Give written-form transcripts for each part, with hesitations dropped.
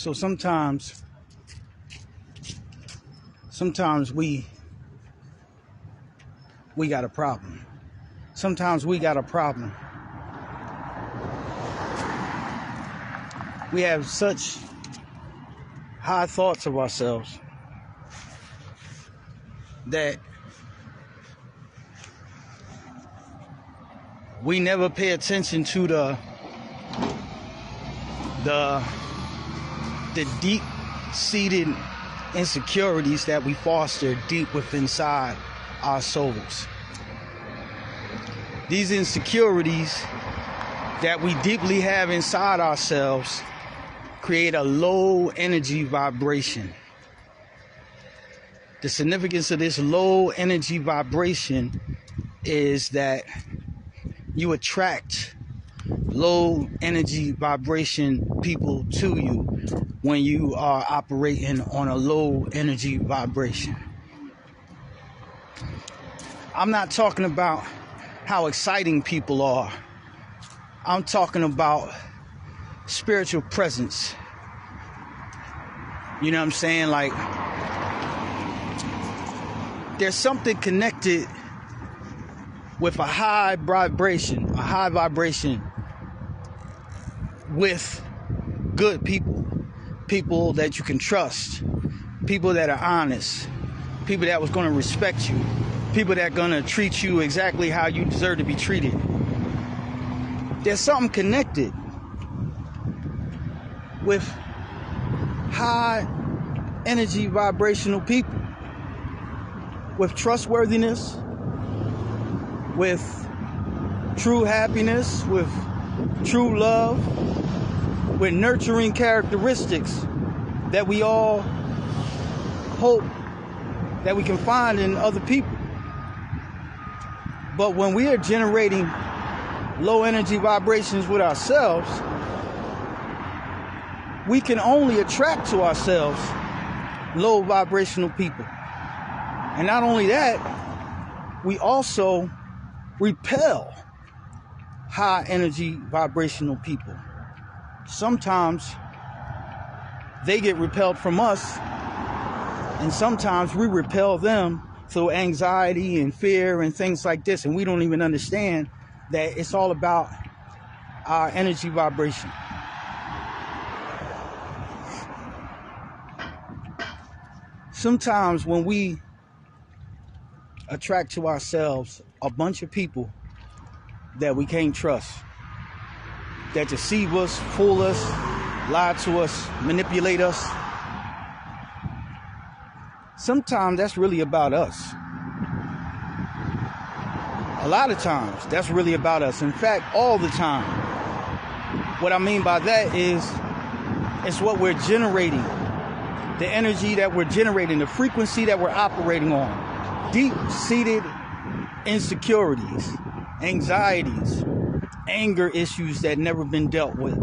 So sometimes we got a problem. Sometimes we got a problem. We have such high thoughts of ourselves that we never pay attention to the deep-seated insecurities that we foster deep within inside our souls. These insecurities that we deeply have inside ourselves create a low energy vibration. The significance of this low energy vibration is that you attract low energy vibration people to you when you are operating on a low energy vibration. I'm not talking about how exciting people are. I'm talking about spiritual presence. You know what I'm saying? Like, there's something connected with a high vibration with good people that you can trust, people that are honest, people that was going to respect you, people that are going to treat you exactly how you deserve to be treated. There's something connected with high energy vibrational people, with trustworthiness, with true happiness, with true love, with nurturing characteristics that we all hope that we can find in other people. But when we are generating low energy vibrations with ourselves, we can only attract to ourselves low vibrational people. And not only that, we also repel high energy vibrational people. Sometimes they get repelled from us, and sometimes we repel them through anxiety and fear and things like this, and we don't even understand that it's all about our energy vibration. Sometimes when we attract to ourselves a bunch of people that we can't trust, that deceive us, fool us, lie to us, manipulate us, sometimes that's really about us. A lot of times that's really about us. In fact, all the time. What I mean by that is it's what we're generating, the energy that we're generating, the frequency that we're operating on. Deep-seated insecurities, anxieties, anger issues that never been dealt with,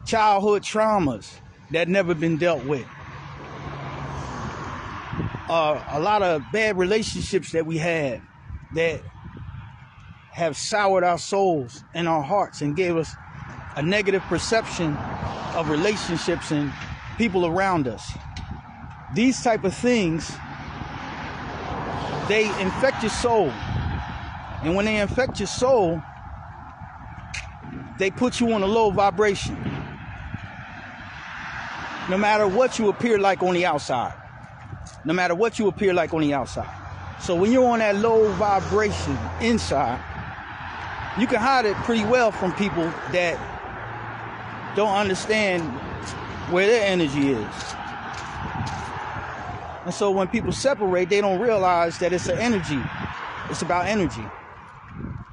childhood traumas that never been dealt with, a lot of bad relationships that we had that have soured our souls and our hearts and gave us a negative perception of relationships and people around us. These type of things, they infect your soul. And when they infect your soul, they put you on a low vibration. No matter what you appear like on the outside. No matter what you appear like on the outside. So when you're on that low vibration inside, you can hide it pretty well from people that don't understand where their energy is. And so when people separate, they don't realize that it's an energy. It's about energy.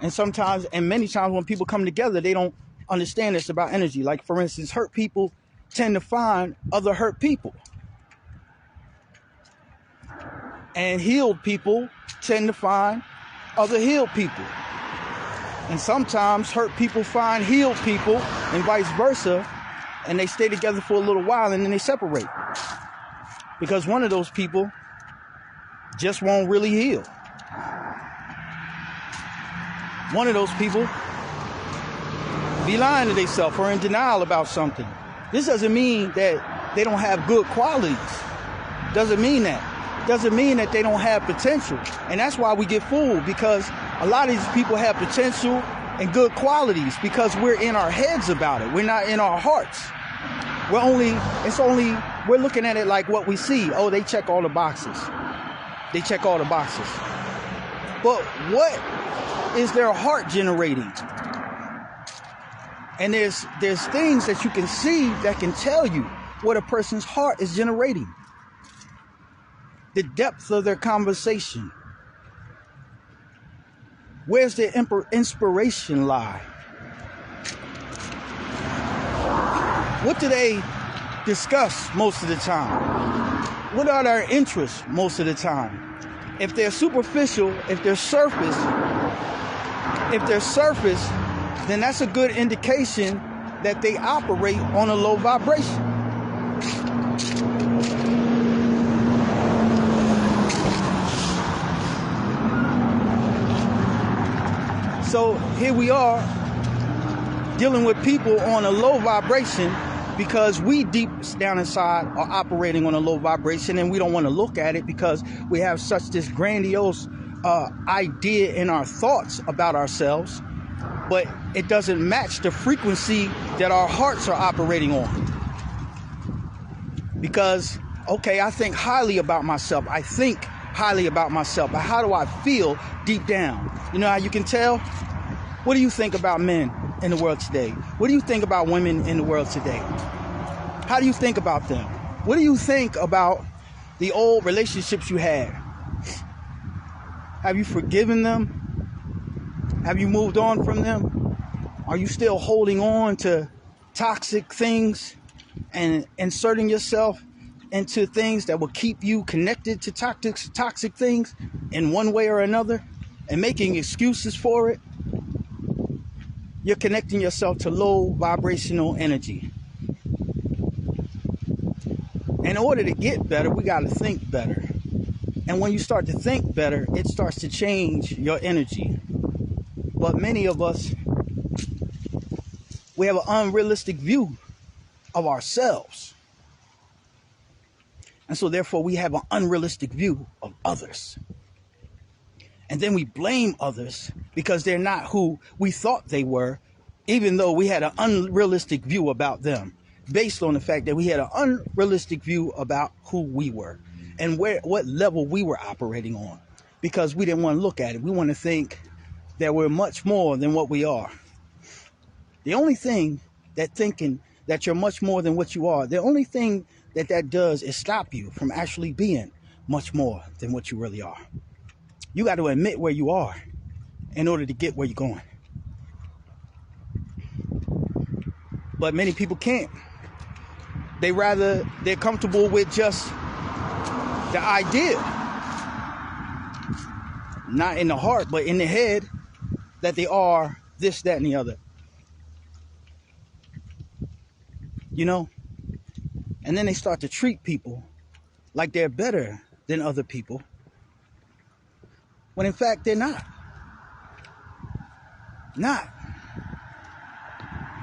And sometimes, and many times when people come together, they don't understand it's about energy. Like, for instance, hurt people tend to find other hurt people. And healed people tend to find other healed people. And sometimes hurt people find healed people and vice versa. And they stay together for a little while and then they separate. Because one of those people just won't really heal. One of those people be lying to themselves or in denial about something. This doesn't mean that they don't have good qualities. Doesn't mean that. Doesn't mean that they don't have potential. And that's why we get fooled, because a lot of these people have potential and good qualities because we're in our heads about it. We're not in our hearts. We're looking at it like what we see. Oh, they check all the boxes. They check all the boxes. But what is their heart generating? And there's things that you can see that can tell you what a person's heart is generating. The depth of their conversation. Where's their inspiration lie? What do they discuss most of the time? What are their interests most of the time? If they're superficial, if they're surface, then that's a good indication that they operate on a low vibration. So here we are dealing with people on a low vibration because we deep down inside are operating on a low vibration, and we don't want to look at it because we have such this grandiose idea in our thoughts about ourselves, but it doesn't match the frequency that our hearts are operating on. Because, okay, I think highly about myself. I think highly about myself, but how do I feel deep down? You know how you can tell? What do you think about men in the world today? What do you think about women in the world today? How do you think about them? What do you think about the old relationships you had? Have you forgiven them? Have you moved on from them? Are you still holding on to toxic things and inserting yourself into things that will keep you connected to toxic things in one way or another and making excuses for it? You're connecting yourself to low vibrational energy. In order to get better, we got to think better. And when you start to think better, it starts to change your energy. But many of us, we have an unrealistic view of ourselves. And so therefore we have an unrealistic view of others. And then we blame others because they're not who we thought they were, even though we had an unrealistic view about them, based on the fact that we had an unrealistic view about who we were and what level we were operating on, because we didn't want to look at it. We want to think that we're much more than what we are. The only thing that thinking that you're much more than what you are, the only thing that does is stop you from actually being much more than what you really are. You got to admit where you are in order to get where you're going. But many people can't. They're comfortable with just the idea, not in the heart, but in the head, that they are this, that, and the other. You know? And then they start to treat people like they're better than other people, when in fact they're not.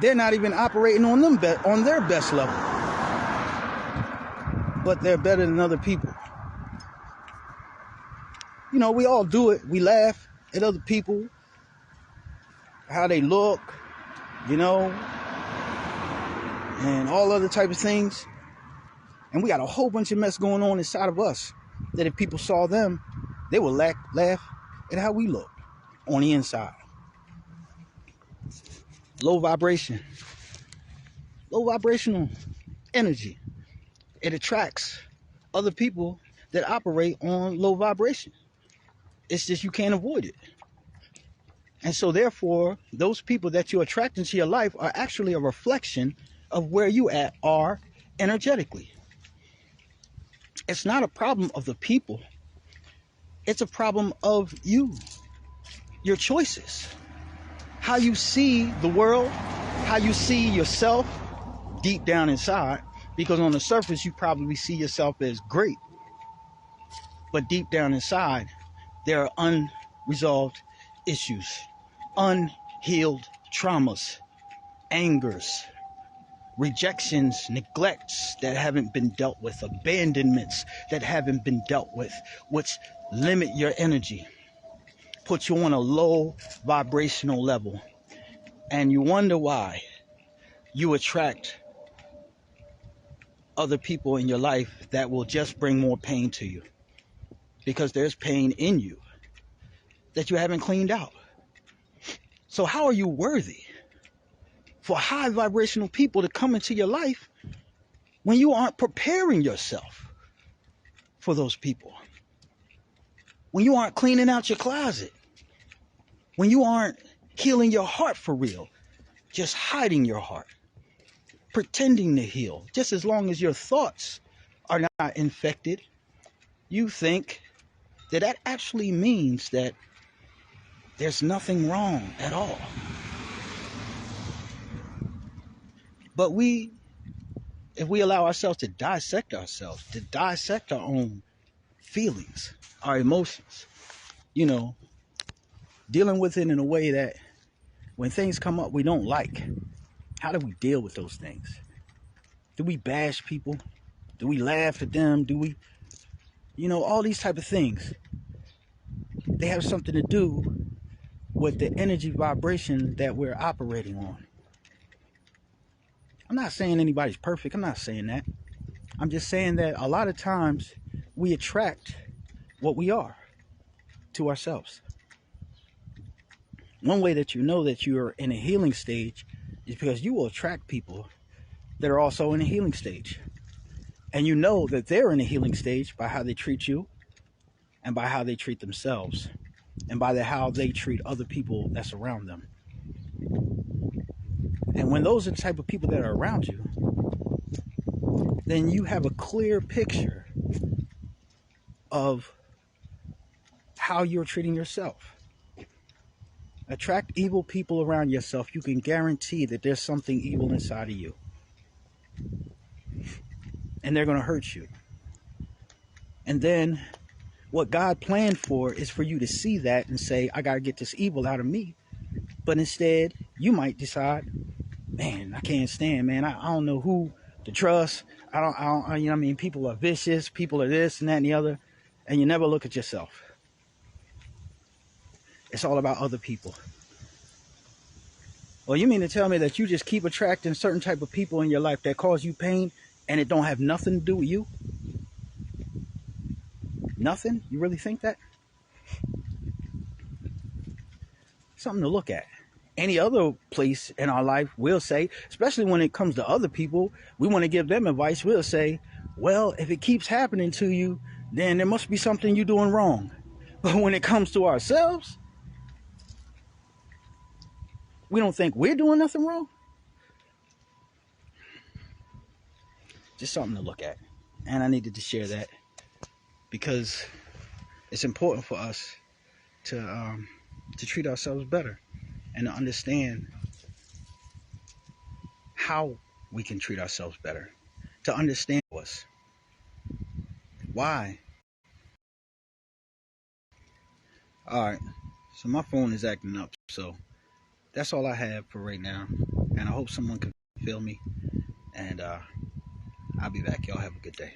They're not even operating on their best level, but they're better than other people. You know, we all do it. We laugh at other people, how they look, you know, and all other type of things. And we got a whole bunch of mess going on inside of us that if people saw them, they would laugh at how we look on the inside. Low vibration. Low vibrational energy. It attracts other people that operate on low vibration. It's just you can't avoid it. And so therefore, those people that you attract into your life are actually a reflection of where you are energetically. It's not a problem of the people. It's a problem of you, your choices, how you see the world, how you see yourself deep down inside. Because on the surface, you probably see yourself as great. But deep down inside, there are unresolved issues, unhealed traumas angers, rejections, neglects that haven't been dealt with, abandonments that haven't been dealt with, which limit your energy, put you on a low vibrational level. And you wonder why you attract other people in your life that will just bring more pain to you, because there's pain in you that you haven't cleaned out. So how are you worthy for high vibrational people to come into your life when you aren't preparing yourself for those people? When you aren't cleaning out your closet? When you aren't healing your heart for real? Just hiding your heart, pretending to heal. Just as long as your thoughts are not infected, you think that that actually means that there's nothing wrong at all. But if we allow ourselves to dissect our own feelings, our emotions, dealing with it in a way that when things come up we don't like, how do we deal with those things? Do we bash people? Do we laugh at them? Do we, all these type of things? They have something to do with the energy vibration that we're operating on. I'm not saying anybody's perfect. I'm not saying that. I'm just saying that a lot of times we attract what we are to ourselves. One way that you know that you're in a healing stage is because you will attract people that are also in a healing stage. And you know that they're in a healing stage by how they treat you and by how they treat themselves and by how they treat other people that's around them. And when those are the type of people that are around you, then you have a clear picture of how you're treating yourself. Attract evil people around yourself. You can guarantee that there's something evil inside of you. And they're going to hurt you. And then what God planned for is for you to see that and say, I got to get this evil out of me. But instead, you might decide, man, I can't stand, man. I don't know who to trust. I don't, people are vicious. People are this and that and the other. And you never look at yourself. It's all about other people. Well, you mean to tell me that you just keep attracting certain type of people in your life that cause you pain and it don't have nothing to do with you? Nothing? You really think that? Something to look at. Any other place in our life, we'll say, especially when it comes to other people, we want to give them advice. We'll say, well, if it keeps happening to you, then there must be something you're doing wrong. But when it comes to ourselves, we don't think we're doing nothing wrong. Just something to look at. And I needed to share that because it's important for us to treat ourselves better and to understand how we can treat ourselves better, to understand us. Why? All right, so my phone is acting up, so that's all I have for right now, and I hope someone can feel me, and I'll be back. Y'all have a good day.